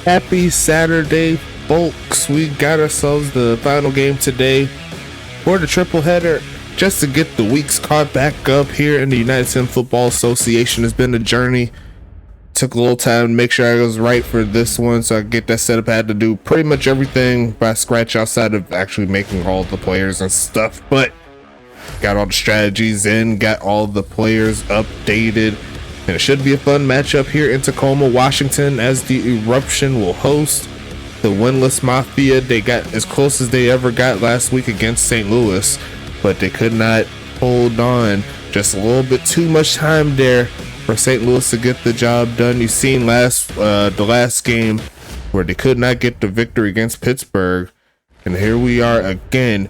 Happy Saturday, folks. We got ourselves the final game today for the triple header just to get the weeks caught back up here in the United States Football Association. Has been a journey. Took a little time to make sure I was right for this one, so I could get that set up. I had to do pretty much everything by scratch outside of actually making all the players and stuff, but got all the strategies in, got all the players updated, and it should be a fun matchup here in Tacoma, Washington, as the Eruption will host the winless Mafia. They got as close as they ever got last week against St. Louis, but they could not hold on. Just a little bit too much time there for St. Louis to get the job done. You've seen the last game where they could not get the victory against Pittsburgh, and here we are again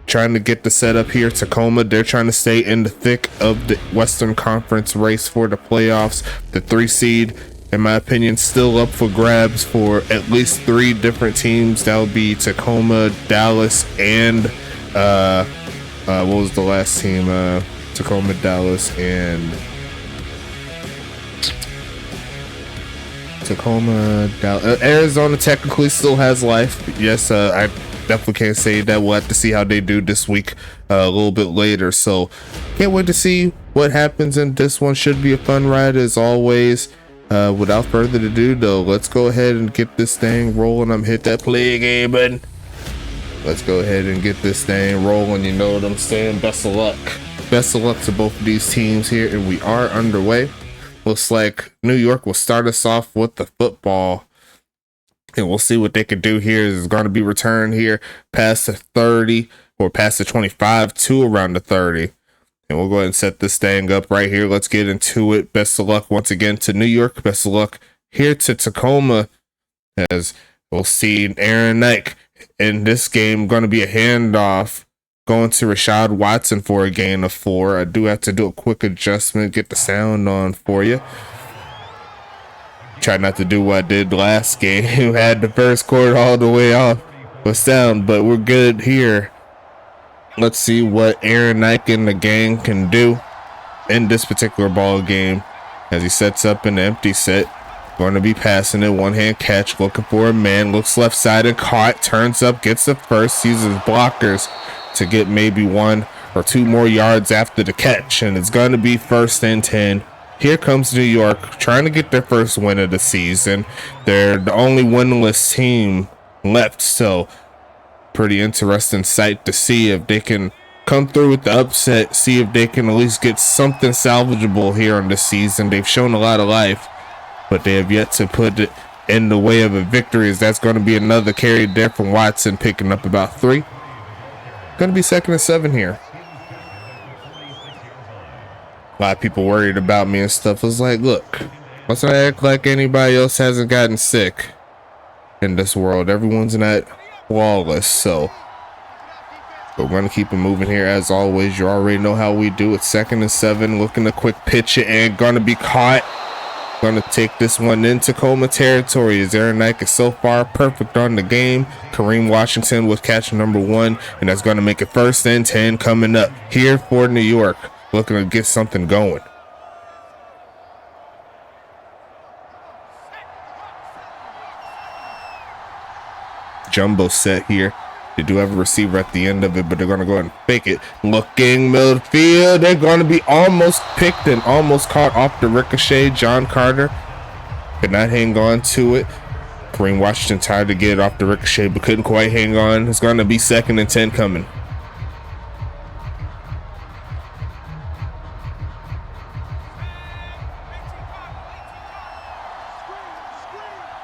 trying to get the setup here. Tacoma, they're trying to stay in the thick of the Western Conference race for the playoffs. The 3 seed, in my opinion, still up for grabs for at least 3 different teams. That would be Tacoma, Dallas, and what was the last team? Tacoma, Dallas, and Tacoma, Dallas. Arizona technically still has life. Yes, I definitely can't say that. We'll have to see how they do this week a little bit later, so can't wait to see what happens in this one. Should be a fun ride as always. Without further ado though, let's go ahead and get this thing rolling. I'm hit that play game button. Let's go ahead and get this thing rolling. You know what I'm saying? Best of luck to both of these teams here, and we are underway. Looks like New York will start us off with the football, and we'll see what they can do here. Is going to be returned here past the 30 or past the 25 to around the 30. And we'll go ahead and set this thing up right here. Let's get into it. Best of luck once again to New York. Best of luck here to Tacoma, as we'll see Aaron Nike in this game. Going to be a handoff going to Rashad Watson for a gain of 4. I do have to do a quick adjustment, get the sound on for you. Try not to do what I did last game. Had the first quarter all the way off with sound, but we're good here. Let's see what Aaron Nike and the gang can do in this particular ball game as he sets up an empty set. Going to be passing it, one-hand catch, looking for a man, looks left side and caught, turns up, gets the first, uses blockers to get maybe 1 or 2 more yards after the catch, and it's going to be 1st and 10. Here comes New York trying to get their first win of the season. They're the only winless team left, so pretty interesting sight to see if they can come through with the upset, see if they can at least get something salvageable here on the season. They've shown a lot of life, but they have yet to put it in the way of a victory, as that's going to be another carry there from Watson, picking up about 3. Going to be 2nd and 7 here. A lot of people worried about me and stuff. I was like, look, let's not act like anybody else hasn't gotten sick in this world. Everyone's not flawless, so we're going to keep it moving here as always. You already know how we do it. 2nd and 7, looking to quick pitch it and going to be caught. Going to take this one in Tacoma territory, as Aaron Nike is so far perfect on the game. Kareem Washington with catch number 1, and that's going to make it 1st and 10 coming up here for New York, looking to get something going. Jumbo set here. They do have a receiver at the end of it, but they're going to go ahead and fake it. Looking midfield. They're going to be almost picked and almost caught off the ricochet. John Carter could not hang on to it. Kareem Washington tried to get it off the ricochet, but couldn't quite hang on. It's going to be 2nd and 10 coming.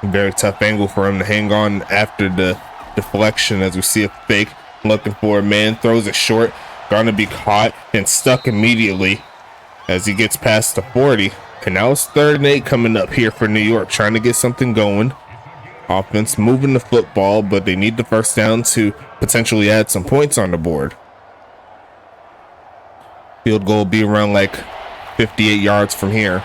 Very tough angle for him to hang on after the deflection, as we see a fake, looking for a man, throws it short, gonna be caught and stuck immediately as he gets past the 40. And now it's 3rd and 8 coming up here for New York, trying to get something going. Offense moving the football, but they need the 1st down to potentially add some points on the board. Field goal will be around like 58 yards from here.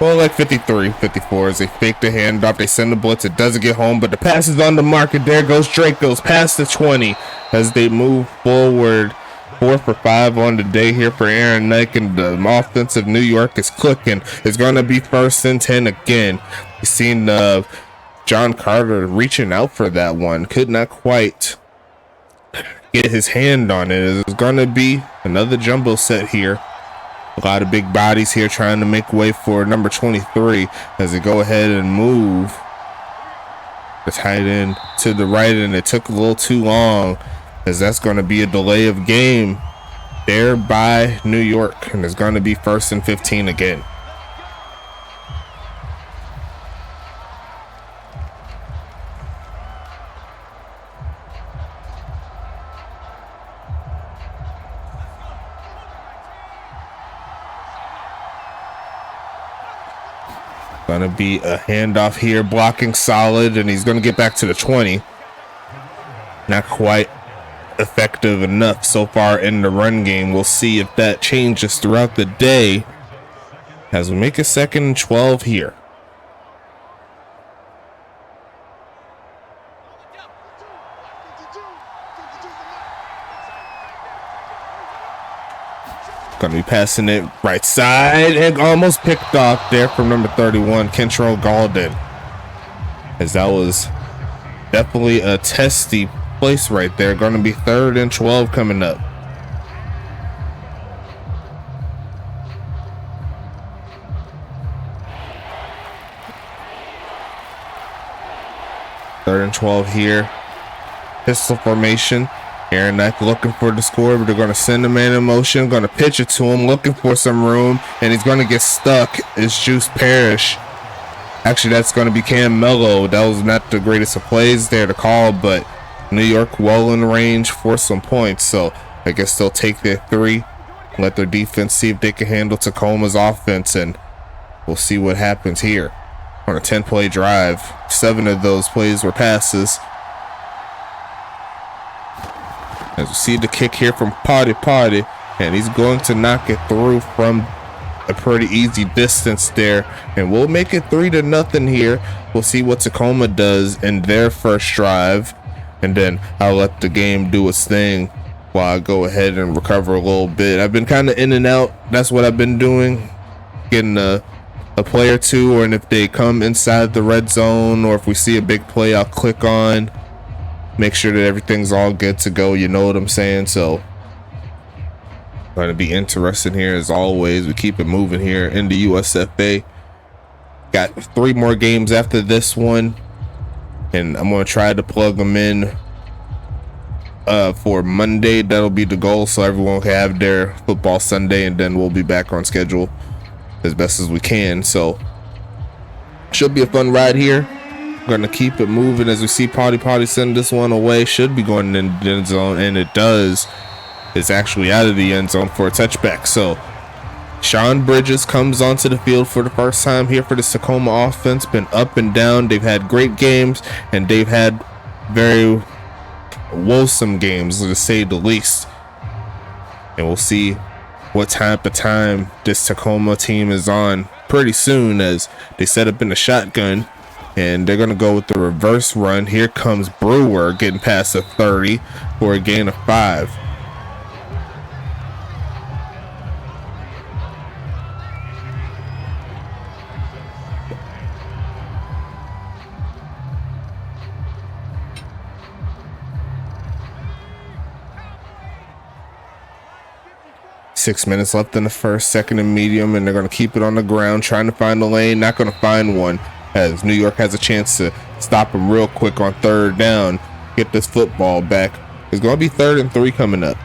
Well, like 53, 54 as they fake the handoff. They send the blitz. It doesn't get home, but the pass is on the market. There goes Drake, goes past the 20 as they move forward 4 for 5 on the day here for Aaron Knight, and the offensive New York is clicking. It's going to be 1st and 10 again. You've seen John Carter reaching out for that one. Could not quite get his hand on it. It's going to be another jumbo set here. A lot of big bodies here trying to make way for number 23 as they go ahead and move the tight end to the right, and it took a little too long, as that's going to be a delay of game there by New York, and it's going to be 1st and 15 again. Gonna be a handoff here, blocking solid, and he's gonna get back to the 20. Not quite effective enough so far in the run game. We'll see if that changes throughout the day as we make a 2nd and 12 here. Gonna be passing it right side and almost picked off there from number 31, Kentrell Galden, as that was definitely a testy place right there. Gonna be 3rd and 12 coming up. Third and 12 here. Pistol formation. Aaron Knight looking for the score, but they're going to send a man in motion, going to pitch it to him, looking for some room, and he's going to get stuck. It's Juice Parrish. Actually, that's going to be Cam Mello. That was not the greatest of plays there to call, but New York well in range for some points, so I guess they'll take their 3, let their defense see if they can handle Tacoma's offense, and we'll see what happens here. On a 10-play drive, 7 of those plays were passes. As we see the kick here from Party, and he's going to knock it through from a pretty easy distance there, and we'll make it 3-0 here. We'll see what Tacoma does in their first drive, and then I'll let the game do its thing while I go ahead and recover a little bit. I've been kind of in and out. That's what I've been doing, getting a play or two, or if they come inside the red zone, or if we see a big play, I'll click on, make sure that everything's all good to go, you know what I'm saying? So going to be interesting here as always. We keep it moving here in the USFA. Got 3 more games after this one, and I'm going to try to plug them in for Monday. That'll be the goal, so everyone can have their football Sunday, and then we'll be back on schedule as best as we can. So should be a fun ride here. Gonna keep it moving as we see Party send this one away. Should be going in the end zone, and it does. It's actually out of the end zone for a touchback. So Sean Bridges comes onto the field for the first time here for the Tacoma offense. Been up and down. They've had great games, and they've had very woeful games, to say the least. And we'll see what type of time this Tacoma team is on pretty soon, as they set up in the shotgun. And they're going to go with the reverse run. Here comes Brewer getting past the 30 for a gain of 5. Six minutes left in the first, 2nd and medium, and they're going to keep it on the ground, trying to find a lane. Not going to find one, as New York has a chance to stop him real quick on 3rd down, get this football back. It's going to be 3rd and 3 coming up.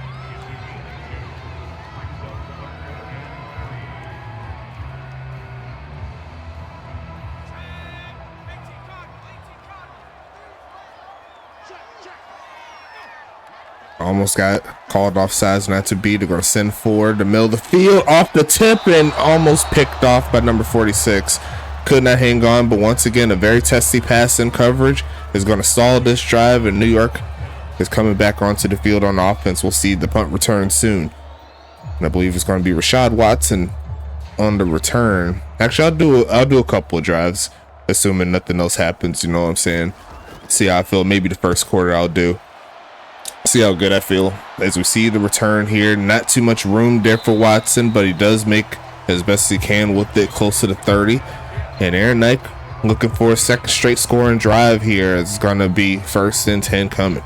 Almost got called offsides, not to be. They're going to send forward the middle of the field, off the tip, and almost picked off by number 46. Could not hang on, but once again, a very testy pass in coverage is going to stall this drive, and New York is coming back onto the field on offense. We'll see the punt return soon, and I believe it's going to be Rashad Watson on the return. Actually, I'll do a couple of drives, assuming nothing else happens. You know what I'm saying? See how I feel. Maybe the first quarter I'll do. See how good I feel as we see the return here. Not too much room there for Watson, but he does make as best he can with it, close to the 30. And Aaron Knight looking for a second straight scoring drive here. It's going to be 1st and 10 coming.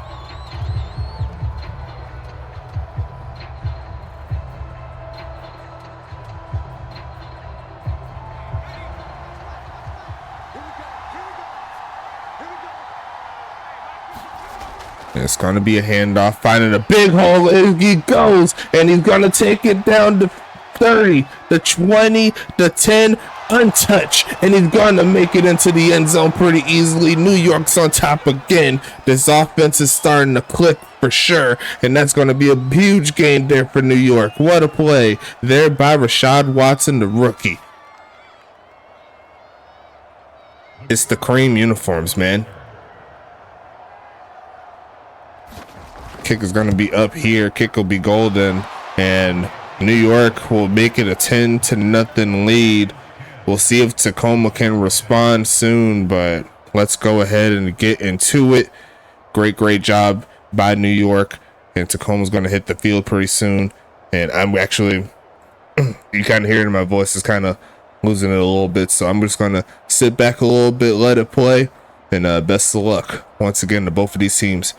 It's going to be a handoff, finding a big hole. And he goes, and he's going to take it down to 30, the 20, the 10, untouched. And he's going to make it into the end zone pretty easily. New York's on top again. This offense is starting to click for sure. And that's going to be a huge gain there for New York. What a play there by Rashad Watson, the rookie. It's the cream uniforms, man. Kick is going to be up here. Kick will be golden, and New York will make it a 10-0 lead. We'll see if Tacoma can respond soon, but let's go ahead and get into it. Great job by New York, and Tacoma's going to hit the field pretty soon. And I'm actually, you kind of hear it in my voice, is kind of losing it a little bit, so I'm just going to sit back a little bit, let it play, and best of luck once again to both of these teams.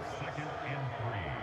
second and 3.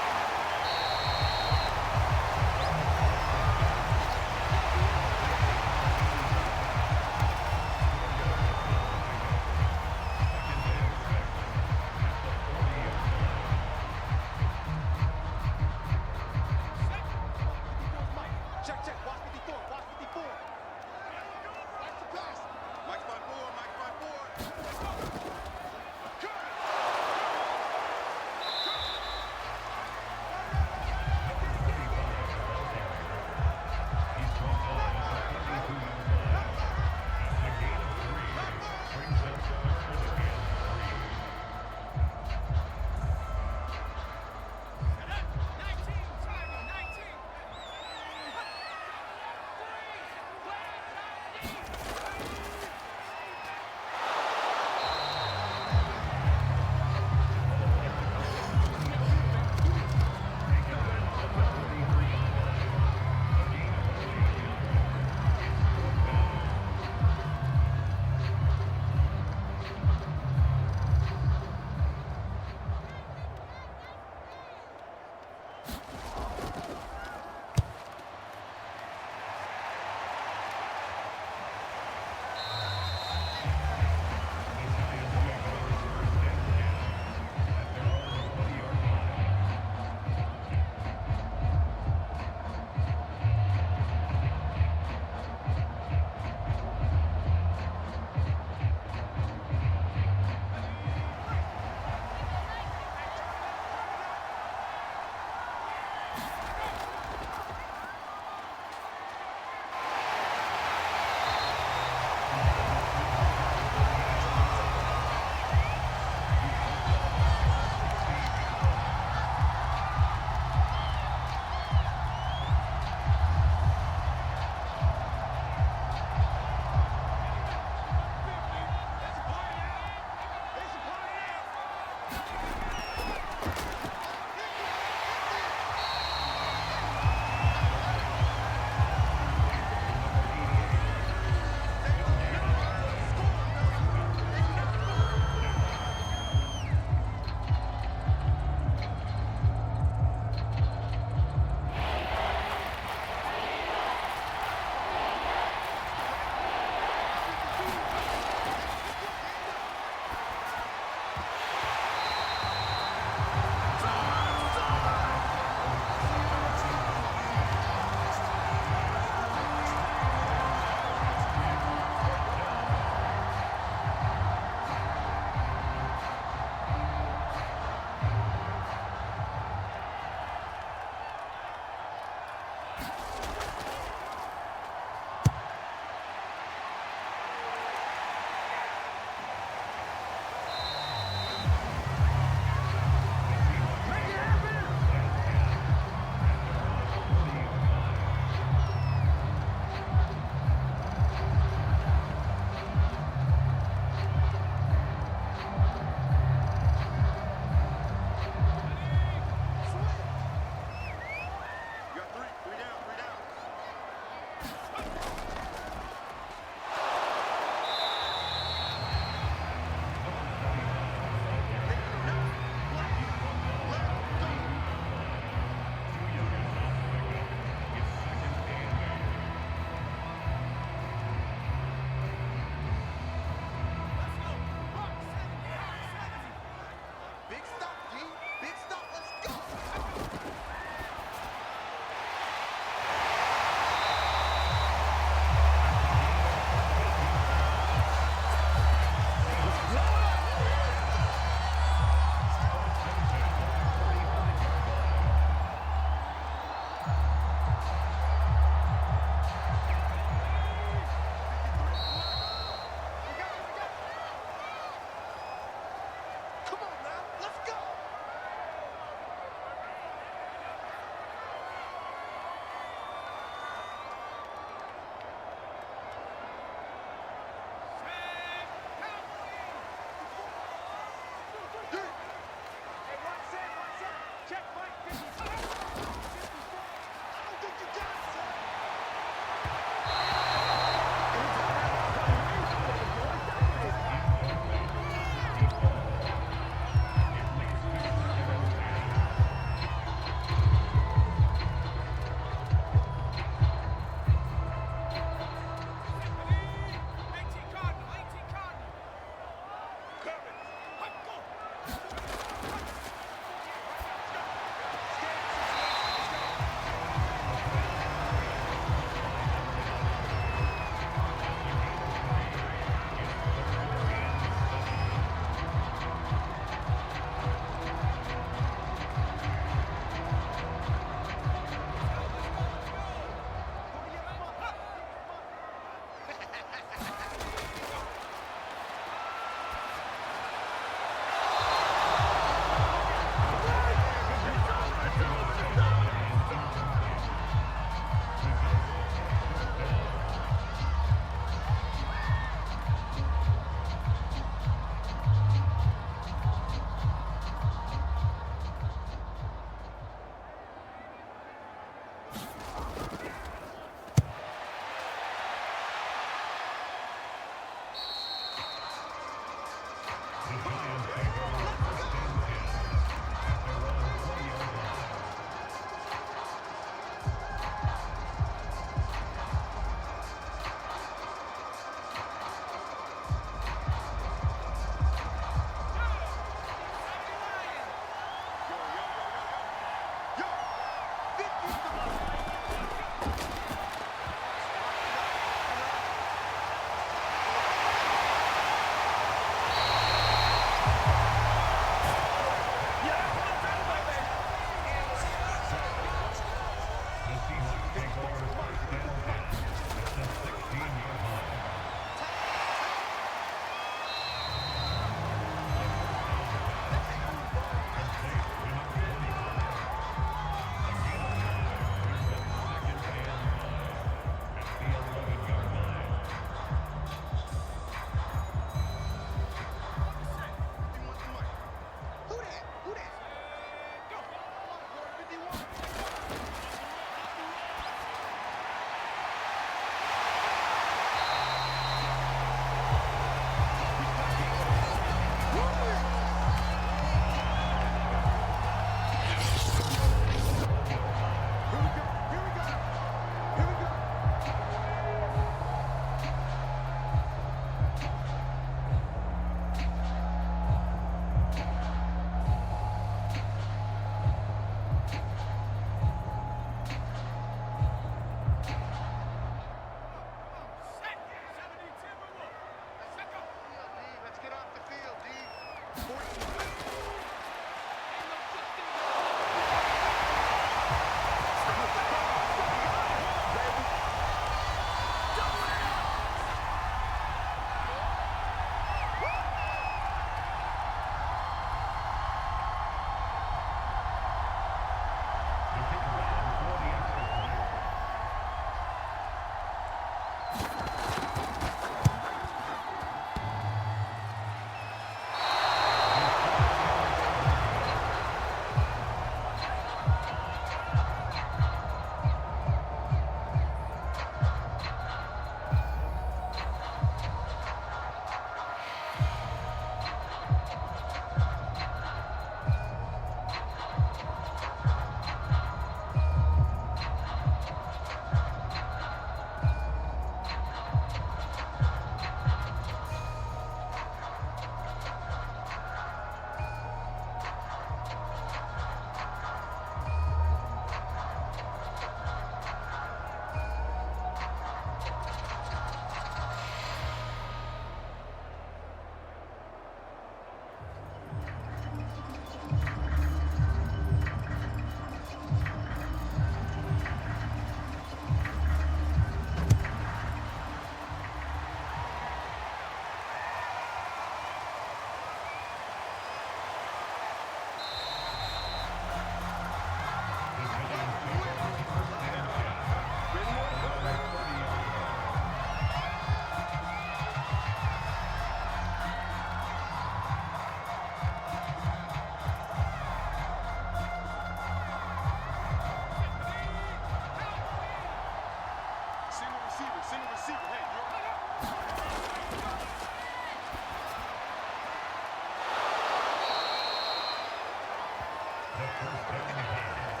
The first down pass.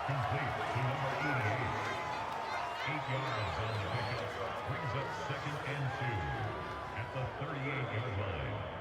Complete to number 88. 8 yards on the pickup. Brings up 2nd and 2 at the 38-yard line.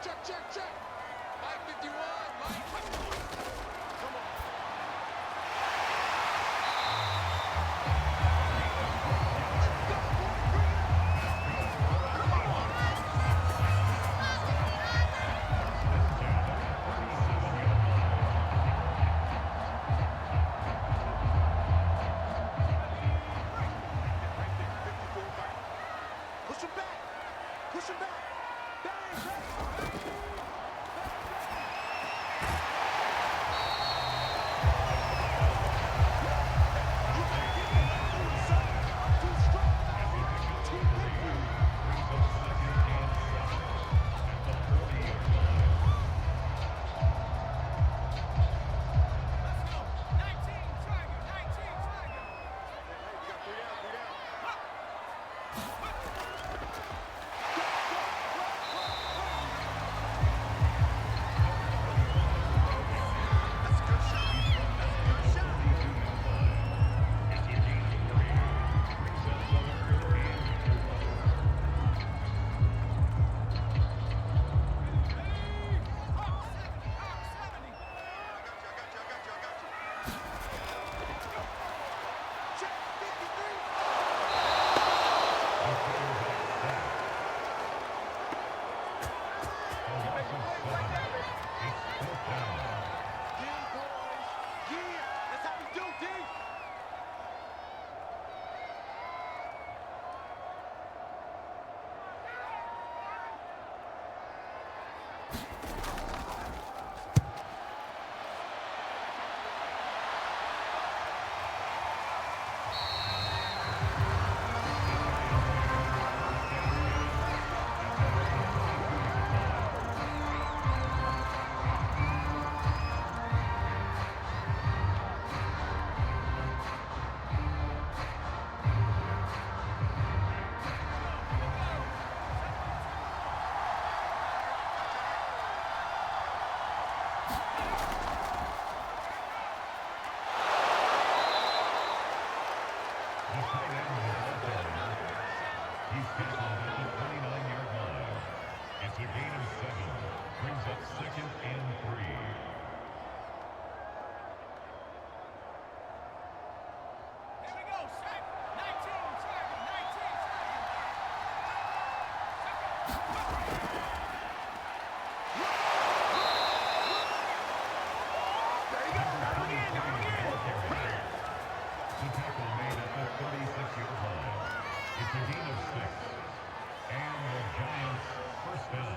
Check, check, check. Mike 51, Mike. Come on. Push him back. Push him back. Bang, bang. He's tackled at the 29-yard line. It's a gain of 7. Brings up 2nd and 3. Here we go, set. 19, target, 19, there you go. Going in, going in. The tackle made at the 36-yard line. It's a gain of 6. And the Giants first down.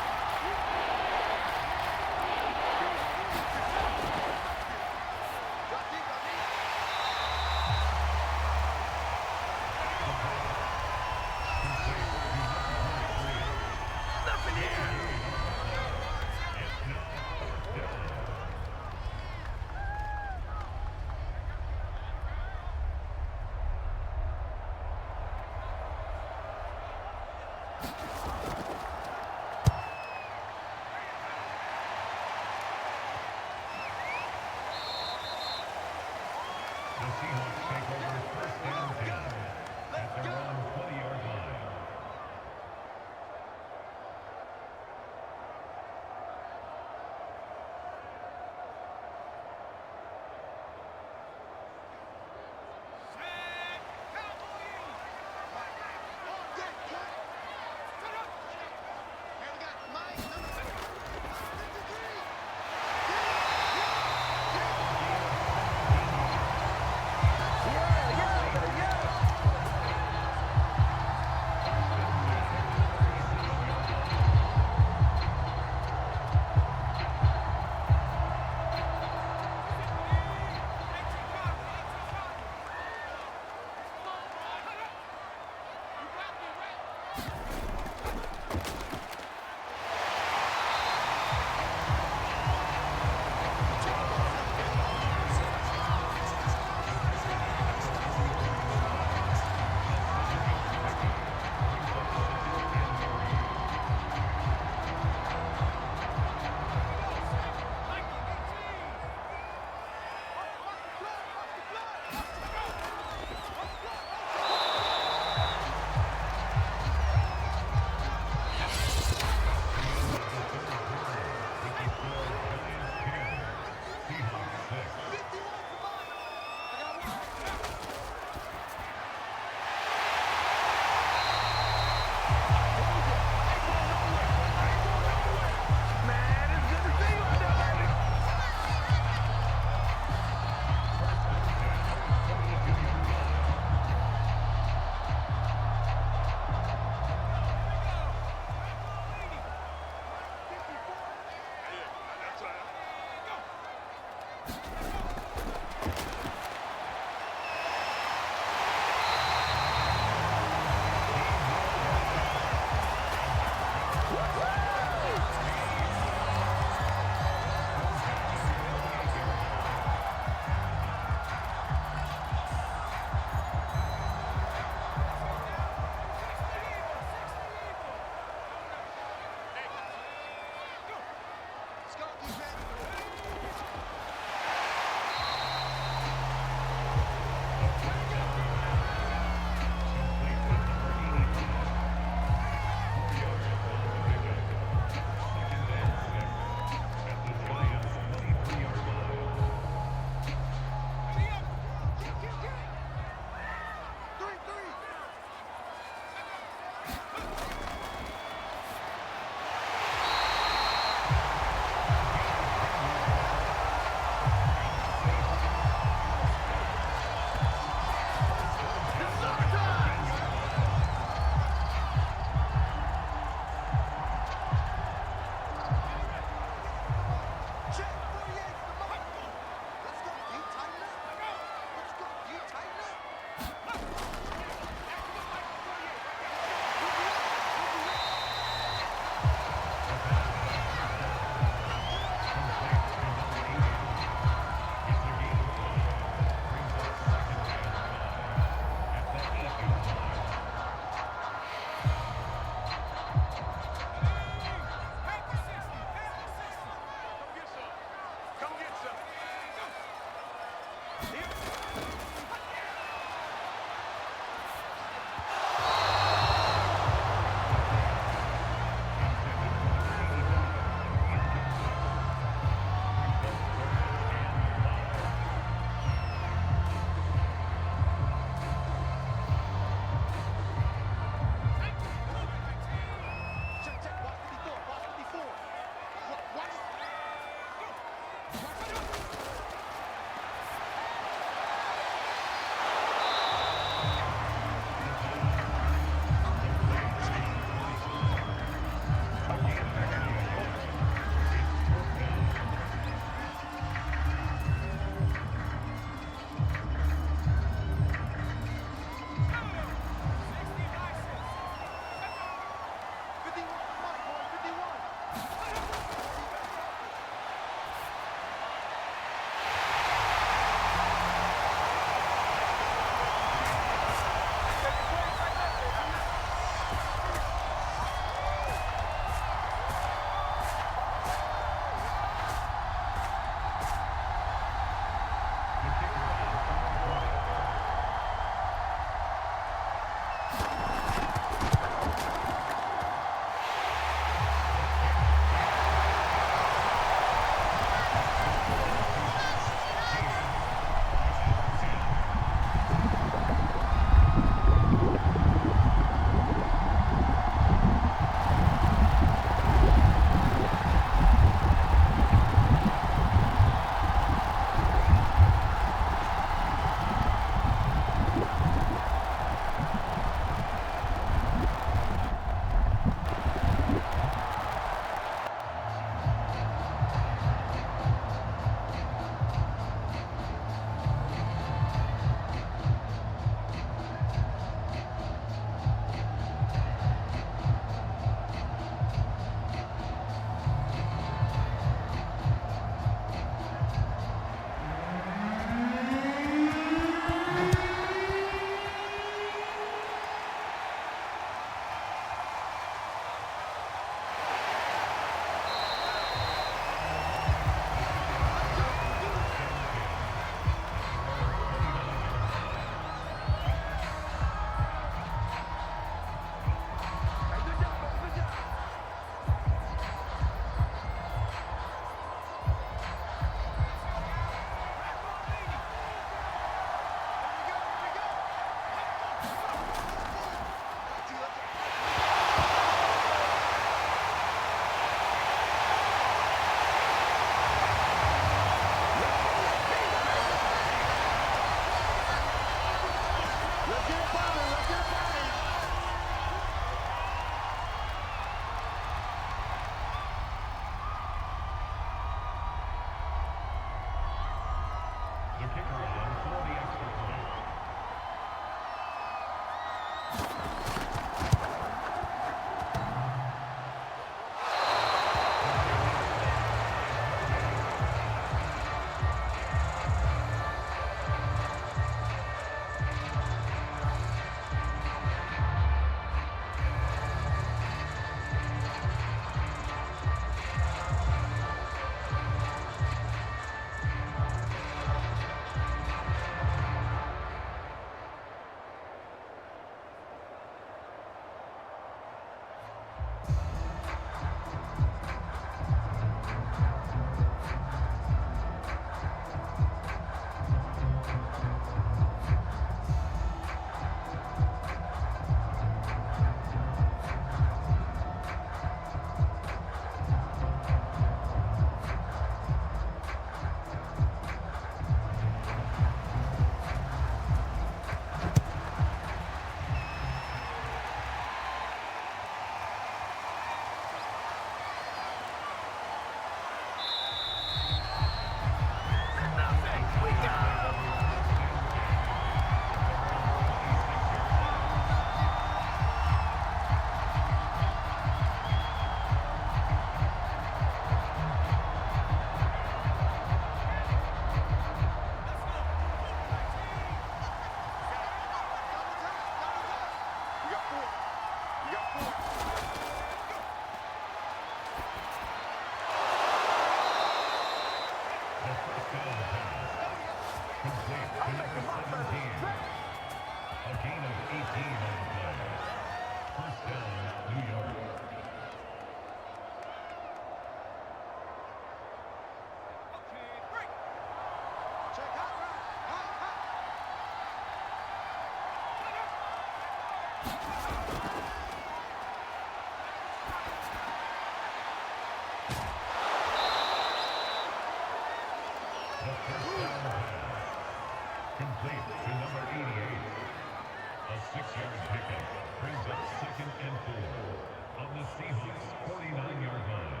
5-yard pickup brings up 2nd and 4 on the Seahawks' 49-yard line.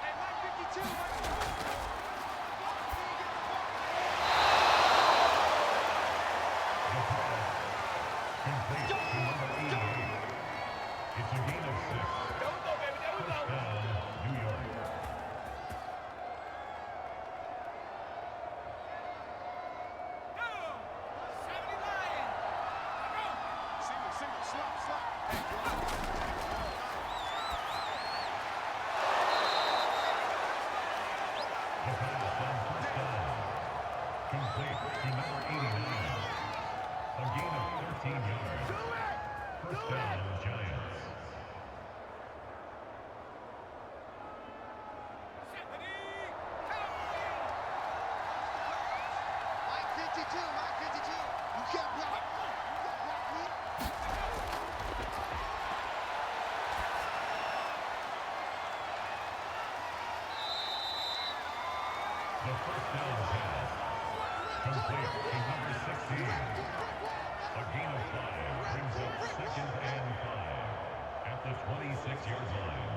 Hey, Mike 52, Mike. Complete to number 88. It's a gain of 6. First down, New York. Single, slap. Hey, The pass on first down. Complete to number 89. A gain of 13 yards. First down, Giants. Mike 52, Mike 52. You can't block. You can't block me. The first down pass. Complete to number 16. A gain of 5 brings up 2nd and 5 at the 26-yard line.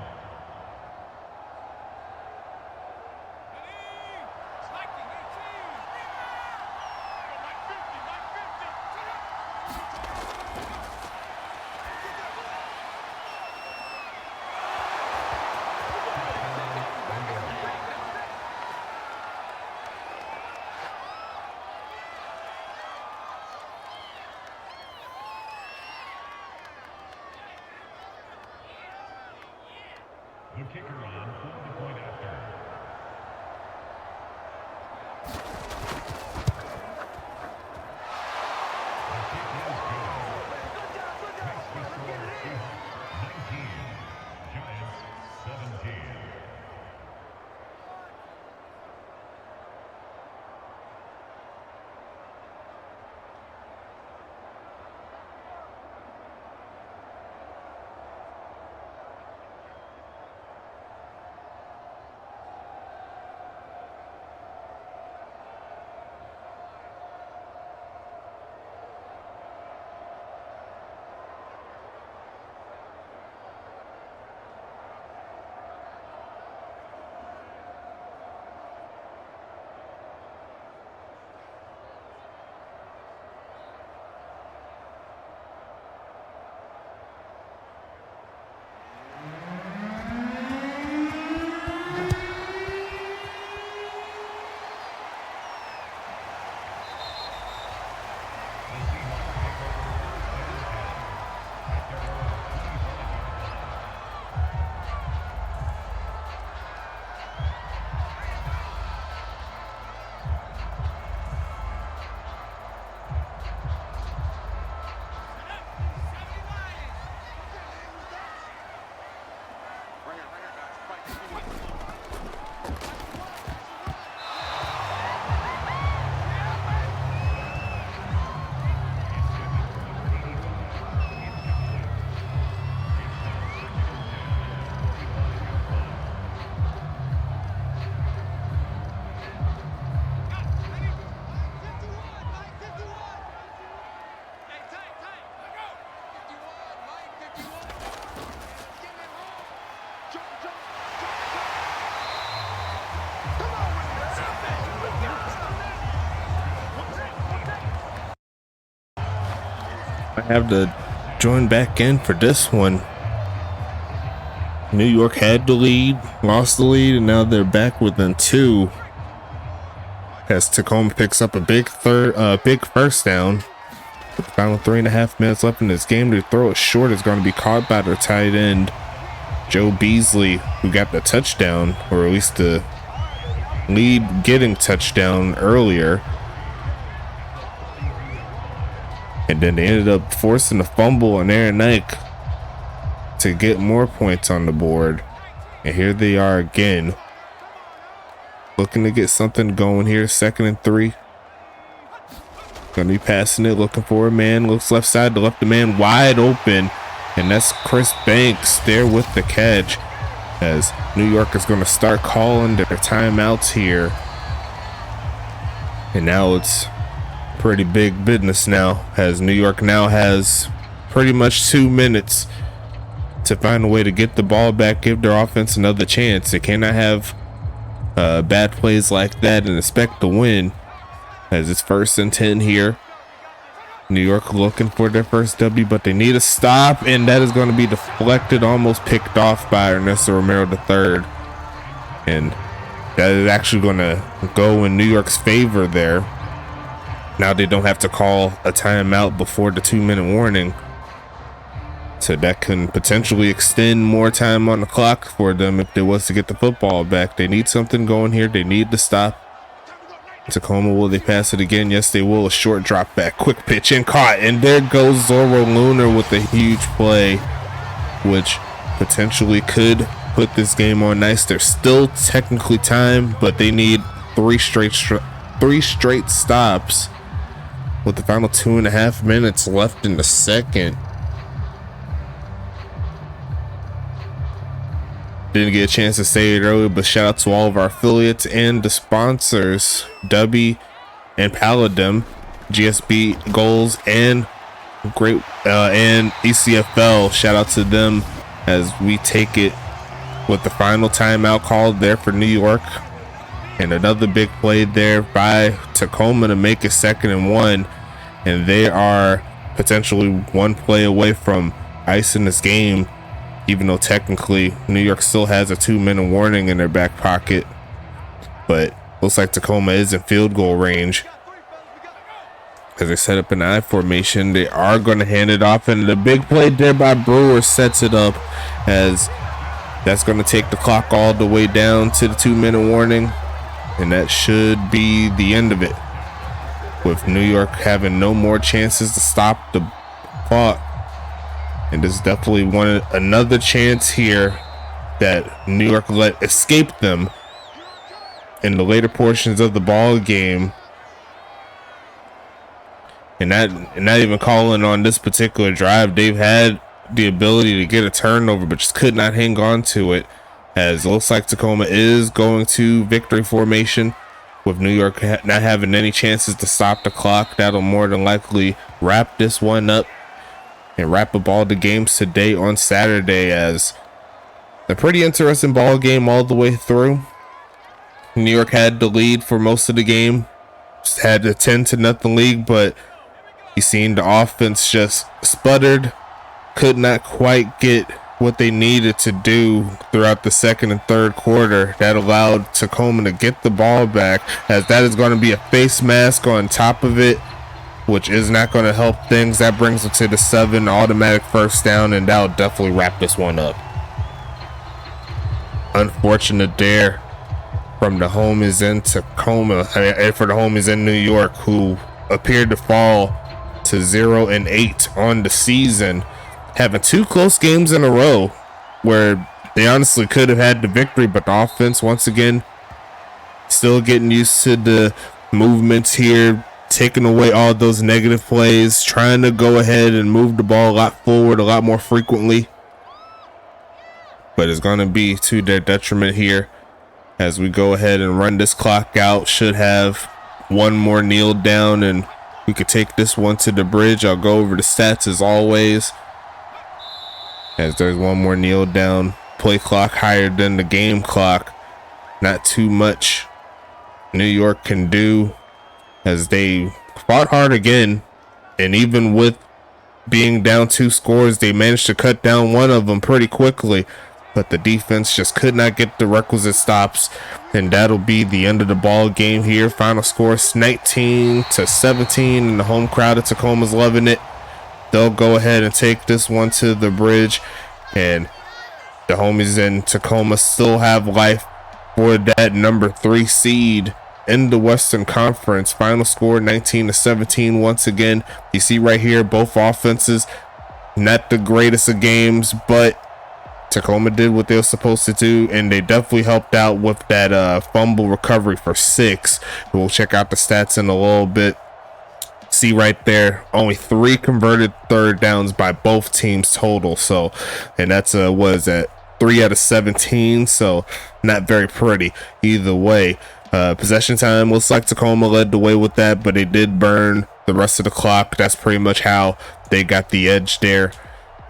The kicker on for the point after. The kick is good. Makes the score Seahawks 19, Giants 17. I have to join back in for this one. New York had the lead, lost the lead, and now they're back within 2. As Tacoma picks up a big first down. With the final 3.5 minutes left in this game, to throw it short is going to be caught by their tight end, Joe Beasley, who got the touchdown, or at least the lead getting touchdown earlier. And then they ended up forcing a fumble on Aaron Knight to get more points on the board. And here they are again, looking to get something going here. 2nd and 3. Gonna be passing it, looking for a man. Looks left side, left the man wide open. And that's Chris Banks there with the catch, as New York is going to start calling their timeouts here. And now it's pretty big business now, as New York now has pretty much 2 minutes to find a way to get the ball back, give their offense another chance. They cannot have bad plays like that and expect to win, as it's 1st and 10 here. New York looking for their first W, but they need a stop, and that is going to be deflected, almost picked off by Ernesto Romero III. And that is actually going to go in New York's favor there. Now they don't have to call a timeout before the 2-minute warning. So that can potentially extend more time on the clock for them if they was to get the football back. They need something going here. They need to stop. Tacoma, will they pass it again? Yes, they will. A short drop back, quick pitch, and caught. And there goes Zorro Lunar with a huge play, which potentially could put this game on ice. There's still technically time, but they need three straight stops with the final 2.5 minutes left in the second. Didn't get a chance to say it earlier, but shout out to all of our affiliates and the sponsors, W and Paladin, GSB Goals, and and ECFL. Shout out to them as we take it with the final timeout called there for New York, and another big play there by Tacoma to make it 2nd and 1, and they are potentially one play away from icing this game. Even though technically New York still has a 2-minute warning in their back pocket, but looks like Tacoma is in field goal range. As they set up an I formation, they are going to hand it off, and the big play there by Brewer sets it up, as that's going to take the clock all the way down to the 2-minute warning, and that should be the end of it, with New York having no more chances to stop the clock. And this is definitely another chance here that New York let escape them in the later portions of the ball game. And not even calling on this particular drive. They've had the ability to get a turnover, but just could not hang on to it, as it looks like Tacoma is going to victory formation, with New York not having any chances to stop the clock. That'll more than likely wrap this one up and wrap up all the games today on Saturday, as a pretty interesting ball game all the way through. New York had the lead for most of the game, had a 10-0 lead, but you seen the offense just sputtered, could not quite get what they needed to do throughout the 2nd and 3rd quarter. That allowed Tacoma to get the ball back, as that is going to be a face mask on top of it, which is not going to help things. That brings them to the 7 automatic first down, and that'll definitely wrap this one up. Unfortunate there from the homies in Tacoma, for the homies in New York, who appeared to fall to 0-8 on the season, having 2 close games in a row where they honestly could have had the victory, but the offense once again still getting used to the movements here, taking away all those negative plays, trying to go ahead and move the ball a lot forward a lot more frequently. But it's going to be to their detriment here as we go ahead and run this clock out. Should have one more kneel down, and we could take this one to the bridge. I'll go over the stats as always, as there's one more kneel down. Play clock higher than the game clock. Not too much New York can do, as they fought hard again, and even with being down 2 scores, they managed to cut down one of them pretty quickly, but the defense just could not get the requisite stops, and that'll be the end of the ball game here. Final score 19-17, and the home crowd of Tacoma's loving it. They'll go ahead and take this one to the bridge, and the homies in Tacoma still have life for that number 3 seed in the Western Conference. Final score 19-17 once again. You see right here, both offenses not the greatest of games, but Tacoma did what they were supposed to do, and they definitely helped out with that fumble recovery for 6. We'll check out the stats in a little bit. See right there, only 3 converted 3rd downs by both teams total. So, and that's what is that, 3 out of 17, so not very pretty either way. Possession time looks like Tacoma led the way with that, but they did burn the rest of the clock. That's pretty much how they got the edge there.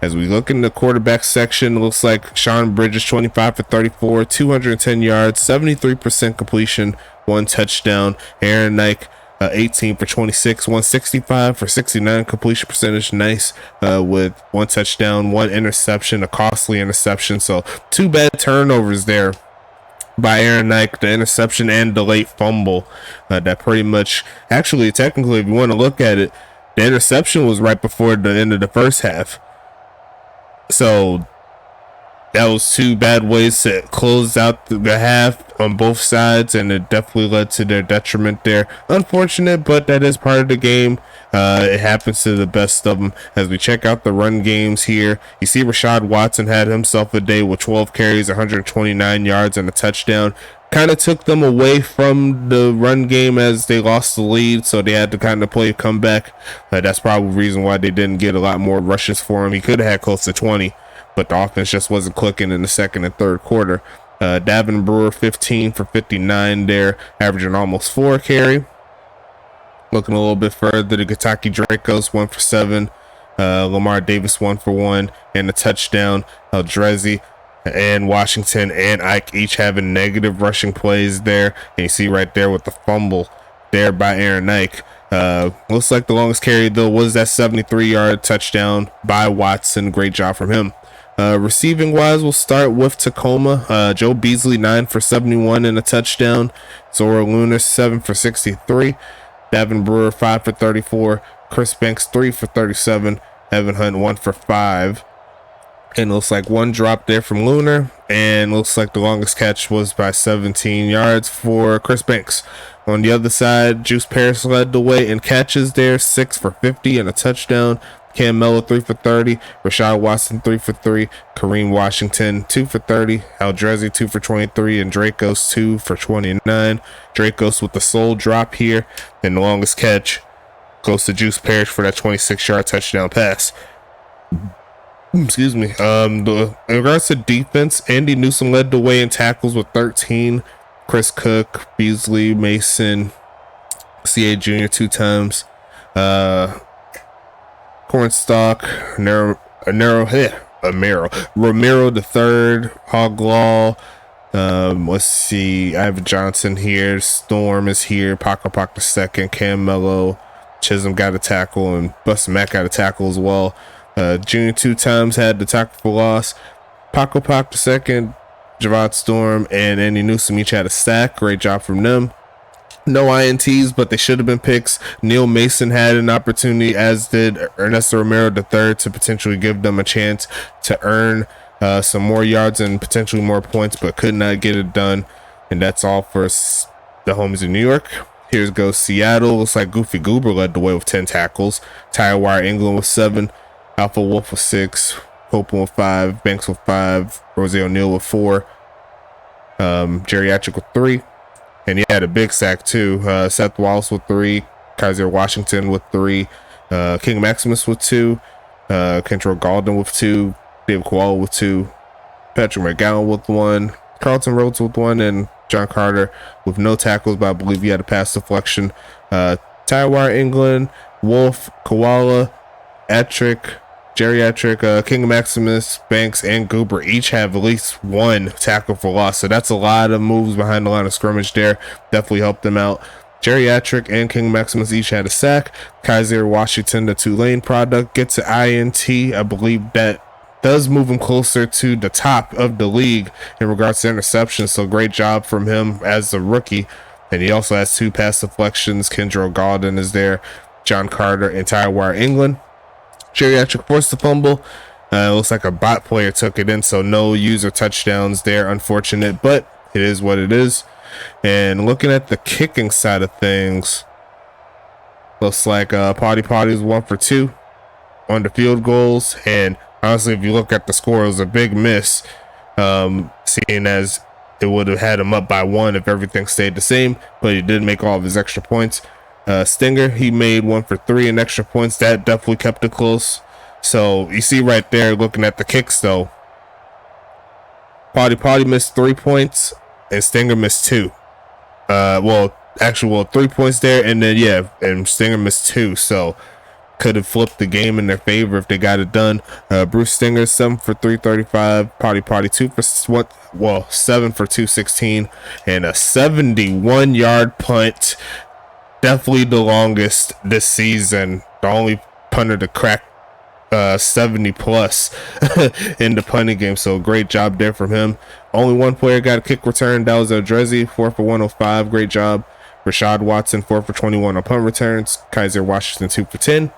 As we look in the quarterback section, looks like Sean Bridges 25 for 34, 210 yards, 73% completion, 1 touchdown. Aaron Nike 18 for 26, 165 for 69 completion percentage. Nice, with 1 touchdown, 1 interception, a costly interception. So 2 bad turnovers there by Aaron Nike, the interception and the late fumble. That pretty much, actually, technically, if you want to look at it, the interception was right before the end of the first half. So that was 2 bad ways to close out the half on both sides, and it definitely led to their detriment there. Unfortunate, but that is part of the game. It happens to the best of them. As we check out the run games here, you see Rashad Watson had himself a day with 12 carries, 129 yards, and a touchdown. Kind of took them away from the run game as they lost the lead, so they had to kind of play a comeback. That's probably the reason why they didn't get a lot more rushes for him. He could have had close to 20, but the offense just wasn't clicking in the second and third quarter. Davin Brewer 15 for 59 there, averaging almost 4 carry. Looking a little bit further, the Kentucky Dracos 1 for 7, Lamar Davis 1 for 1, and a touchdown. Eldrezi and Washington and Ike each having negative rushing plays there, and you see right there with the fumble there by Aaron Nike. Looks like the longest carry though was that 73-yard touchdown by Watson. Great job from him. Receiving wise, we'll start with Tacoma. Joe Beasley 9 for 71 and a touchdown. Zora Lunar 7 for 63. Davin Brewer 5 for 34. Chris Banks 3 for 37. Evan Hunt 1 for 5. And looks like 1 drop there from Lunar, and looks like the longest catch was by 17 yards for Chris Banks. On the other side, Juice Paris led the way in catches there, 6 for 50 and a touchdown. Cam Mello 3 for 30, Rashad Watson 3 for 3, Kareem Washington 2 for 30, Eldrezi 2 for 23, and Dracos 2 for 29. Dracos with the sole drop here, and the longest catch goes to Juice Parrish for that 26-yard touchdown pass. Excuse me. In regards to defense, Andy Newsom led the way in tackles with 13. Chris Cook, Beasley, Mason, CA Jr. 2 times. Cornstalk, Romero the third, Hoglaw. Let's see. I have Johnson here. Storm is here. Paco the second. Cam Mello, Chisholm got a tackle, and Buster Mack got a tackle as well. Junior 2 times had the tackle for loss. Paco the second, Javad Storm, and Andy Newsom each had a sack. Great job from them. No INTs, but they should have been picks. Neil Mason had an opportunity, as did Ernesto Romero III, to potentially give them a chance to earn some more yards and potentially more points, but could not get it done. And that's all for the homies in New York. Here goes Seattle. Looks like Goofy Goober led the way with 10 tackles. Ty Wire England with 7. Alpha Wolf with 6. Copeland with 5. Banks with 5. Rosie O'Neal with 4. Geriatric with 3. And he had a big sack too. Seth Wallace with 3. Kaiser Washington with 3. King Maximus with 2. Kentrell Galden with 2. David Koala with 2. Patrick McGowan with 1. Carlton Rhodes with 1. And John Carter with no tackles, but I believe he had a pass deflection. Tywire England, Wolf, Koala, Atrick, Geriatric, King Maximus, Banks, and Goober each have at least 1 tackle for loss. So that's a lot of moves behind the line of scrimmage there. Definitely helped them out. Geriatric and King Maximus each had a sack. Kaiser Washington, the Tulane product, gets an INT. I believe that does move him closer to the top of the league in regards to interceptions. So great job from him as a rookie. And he also has 2 pass deflections. Kendra Galden is there. John Carter and Tywire England. Geriatric forced the fumble. Looks like a bot player took it in, so no user touchdowns there. Unfortunate, but it is what it is. And looking at the kicking side of things, looks like Potty is 1 for 2 on the field goals. And honestly, if you look at the score, it was a big miss, seeing as it would have had him up by 1 if everything stayed the same, but he did make all of his extra points. Stinger, he made 1 for 3 in extra points. That definitely kept it close. So you see right there, looking at the kicks though, Potty missed 3 points and Stinger missed 2. 3 points there, and then and Stinger missed 2, so could have flipped the game in their favor if they got it done. Bruce Stinger 7 for 335, Potty 7 for 216, and a 71-yard punt. Definitely the longest this season. The only punter to crack 70 plus in the punting game, so great job there from him. Only one player got a kick return. That was Drizzy, 4 for 105. Great job. Rashad Watson, 4 for 21 on punt returns. Kaiser Washington, 2 for 10.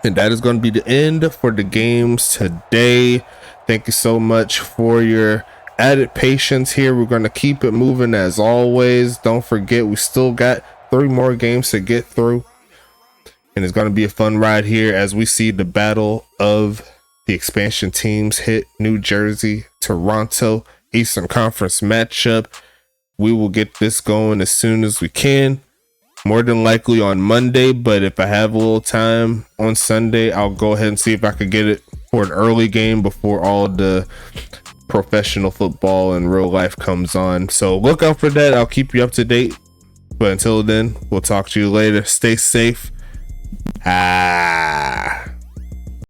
And that is going to be the end for the games today. Thank you so much for your added patience here. We're going to keep it moving as always. Don't forget, we still got 3 more games to get through. And it's going to be a fun ride here as we see the battle of the expansion teams hit New Jersey, Toronto, Eastern Conference matchup. We will get this going as soon as we can. More than likely on Monday, but if I have a little time on Sunday, I'll go ahead and see if I could get it for an early game before all the professional football and real life comes on. So look out for that. I'll keep you up to date. But until then, we'll talk to you later. Stay safe.